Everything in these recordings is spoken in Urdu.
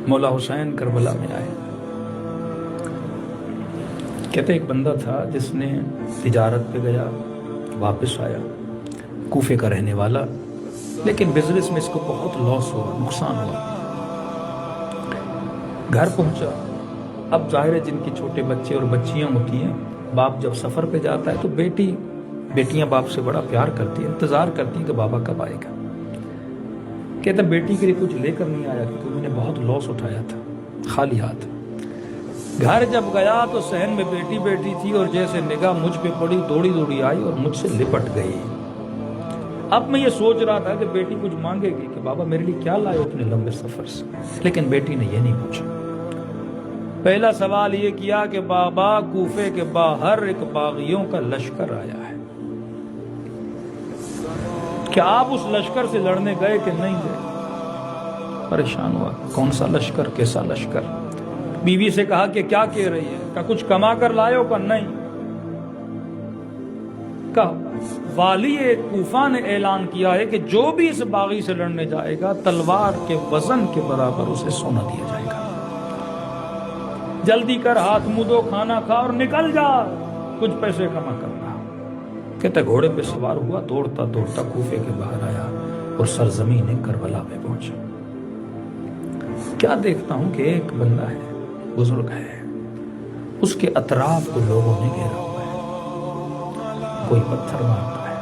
مولا حسین کربلا میں آئے. کہتے ایک بندہ تھا جس نے تجارت پہ گیا، واپس آیا، کوفے کا رہنے والا، لیکن بزنس میں اس کو بہت لاس ہوا، نقصان ہوا. گھر پہنچا. اب ظاہر ہے جن کے چھوٹے بچے اور بچیاں ہوتی ہیں، باپ جب سفر پہ جاتا ہے تو بیٹیاں باپ سے بڑا پیار کرتی ہیں، انتظار کرتی ہیں کہ بابا کب آئے گا. کہتا بیٹی کے لیے کچھ لے کر نہیں آیا کیونکہ میں نے بہت لاس اٹھایا تھا، خالی ہاتھ. گھر جب گیا تو صحن میں بیٹی تھی اور جیسے نگاہ مجھ پہ پڑی دوڑی آئی اور مجھ سے لپٹ گئی. اب میں یہ سوچ رہا تھا کہ بیٹی کچھ مانگے گی کہ بابا میرے لیے کیا لائے اپنے لمبے سفر سے، لیکن بیٹی نے یہ نہیں پوچھا. پہلا سوال یہ کیا کہ بابا کوفے کے باہر ایک باغیوں کا لشکر آیا ہے، کیا آپ اس لشکر سے لڑنے گئے کہ نہیں گئے؟ پریشان ہوا، کون سا لشکر، کیسا لشکر؟ بیوی سے کہا کہ کیا کہہ رہی ہے؟ کہ کچھ کما کر لائے ہو؟ کہ نہیں. کہا والی کوفہ نے اعلان کیا ہے کہ جو بھی اس باغی سے لڑنے جائے گا تلوار کے وزن کے برابر اسے سونا دیا جائے گا. جلدی کر، ہاتھ منہ دھو، کھانا کھا اور نکل جا، کچھ پیسے کما کر لا. کہتا گھوڑے پہ سوار ہوا، دوڑتا کوفے کے باہر آیا اور سرزمین کربلا میں پہنچا. کیا دیکھتا ہوں کہ ایک بندہ ہے، بزرگ ہے، اس کے اطراف کو لوگوں نے گھیرا ہوا ہے. کوئی پتھر مارتا ہے،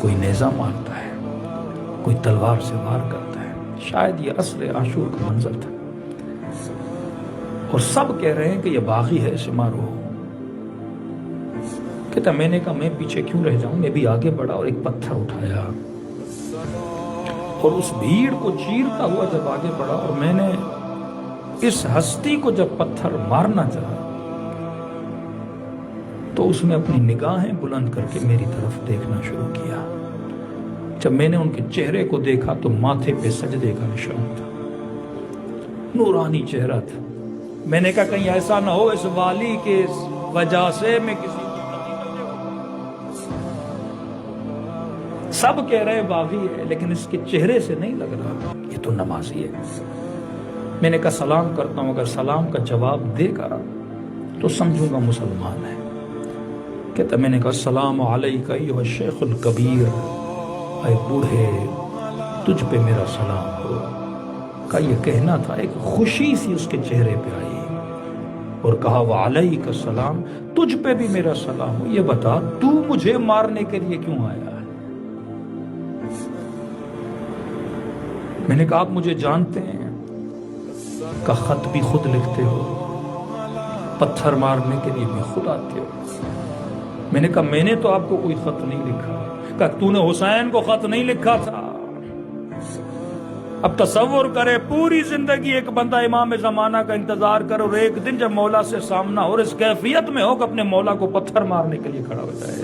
کوئی نیزہ مارتا ہے، کوئی تلوار سے وار کرتا ہے. شاید یہ عصر عاشور کا منظر تھا اور سب کہہ رہے ہیں کہ یہ باغی ہے، اسے مارو. کہتا میں نے کہا میں پیچھے کیوں رہ جاؤں. میں بھی آگے بڑھا اور ایک پتھر اٹھایا اور اس بھیڑ کو چیرتا ہوا جب آگے بڑھا اور میں نے اس ہستی کو جب پتھر مارنا چاہا تو اس نے اپنی نگاہیں بلند کر کے میری طرف دیکھنا شروع کیا. جب میں نے ان کے چہرے کو دیکھا تو ماتھے پہ سجدے کا نشان تھا، نورانی چہرہ تھا. میں نے کہا کہیں ایسا نہ ہو اس والی کے وجہ سے میں کسی سب کہہ رہے باغی ہے لیکن اس کے چہرے سے نہیں لگ رہا یہ تو نمازی ہے. میں نے کہا سلام کرتا ہوں، اگر سلام کا جواب دے گا تو سمجھوں گا مسلمان ہے. کہتا میں نے کہا السلام علیکہ ایھا الشیخ الکبیر، اے بوڑھے تجھ پہ میرا سلام ہو. کا یہ کہنا تھا، ایک خوشی سی اس کے چہرے پہ آئی اور کہا وعلیکہ السلام، تجھ پہ بھی میرا سلام ہو. یہ بتا تو مجھے مارنے کے لیے کیوں آیا ہے؟ میں نے کہا آپ مجھے جانتے ہیں؟ کا خط بھی خود لکھتے ہو، پتھر مارنے کے لیے بھی خود آتے ہو. میں نے کہا میں نے تو آپ کو کوئی خط نہیں لکھا. کہا تو نے حسین کو خط نہیں لکھا تھا؟ اب تصور کرے پوری زندگی ایک بندہ امام زمانہ کا انتظار کر اور ایک دن جب مولا سے سامنا ہو اور اس کیفیت میں ہو کہ اپنے مولا کو پتھر مارنے کے لیے کھڑا ہو جائے.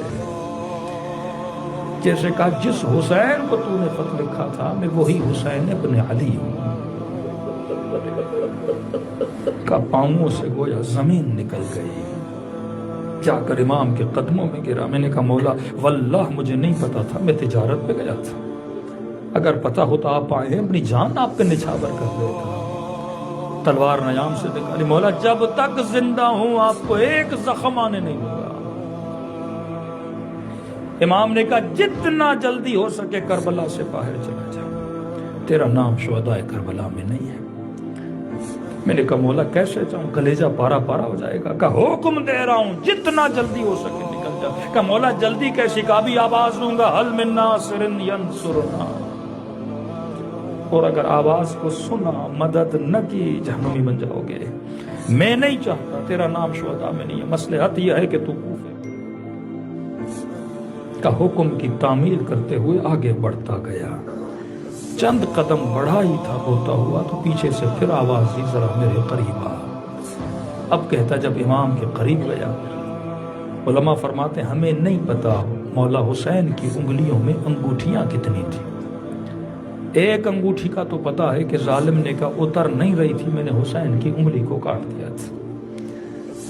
جیسے کہا جس حسین کو تو نے خط لکھا تھا میں وہی حسین ابن علی ہوں. کا پاؤں سے گویا زمین نکل گئی، جا کر امام کے قدموں میں گرا. میں نے کہا مولا واللہ مجھے نہیں پتا تھا، میں تجارت پہ گیا تھا، اگر پتا ہوتا آپ آئے اپنی جان آپ پہ نچھاور کر دیتا. تلوار نیام سے نکالی. مولا جب تک زندہ ہوں آپ کو ایک زخم آنے نہیں دوں گا. امام نے کہا جتنا جلدی ہو سکے کربلا سے باہر چلا جا، تیرا نام شہدائے کربلا میں نہیں ہے. میں نے کہا مولا کیسے جاؤں، کلیجہ پارا ہو جائے گا. کہا حکم دے رہا ہوں جتنا جلدی ہو سکے نکل جا. کہا مولا جلدی کیسی؟ کہا بھی آواز دوں گا حل من ناصر ینصرنا، اور اگر آواز کو سنا مدد نہ کی جہنمی بن جاؤ گے. میں نہیں چاہتا، تیرا نام شہداء میں نہیں ہے، مصلحت یہ ہے کہ تو کوفے کا حکم کی تعمیل کرتے ہوئے آگے بڑھتا گیا. چند قدم بڑھا ہی تھا ہوتا ہوا تو پیچھے سے پھر آواز دی ذرا میرے قریب آ. اب کہتا جب امام کے قریب گیا، علماء فرماتے ہمیں نہیں پتا مولا حسین کی انگلیوں میں انگوٹھیاں کتنی تھی. ایک انگوٹھی کا تو پتا ہے کہ ظالم نے کہا اتر نہیں رہی تھی، میں نے حسین کی انگلی کو کاٹ دیا تھا.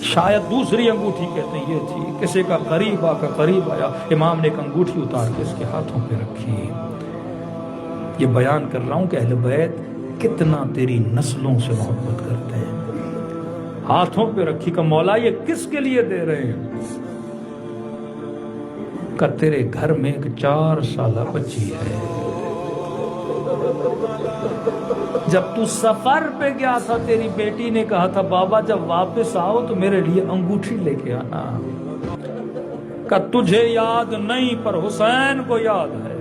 شاید دوسری انگوٹھی کہتے ہیں یہ تھی. کسی کا قریب آیا، امام نے ایک انگوٹھی اتار کے اس کے ہاتھوں پہ رکھی. یہ بیان کر رہا ہوں کہ اہل بیت کتنا تیری نسلوں سے محبت کرتے ہیں. ہاتھوں پہ رکھی کہ مولا یہ کس کے لیے دے رہے ہیں؟ کہ تیرے گھر میں ایک 4 سالہ بچی ہے. جب تو سفر پہ گیا تھا تیری بیٹی نے کہا تھا بابا جب واپس آؤ تو میرے لیے انگوٹھی لے کے آنا. کہ تجھے یاد نہیں پر حسین کو یاد ہے.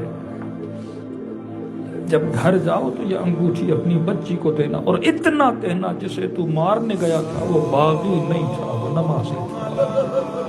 جب گھر جاؤ تو یہ انگوٹھی اپنی بچی کو دینا اور اتنا کہنا جسے تو مارنے گیا تھا وہ باغی نہیں تھا وہ نمازی تھا.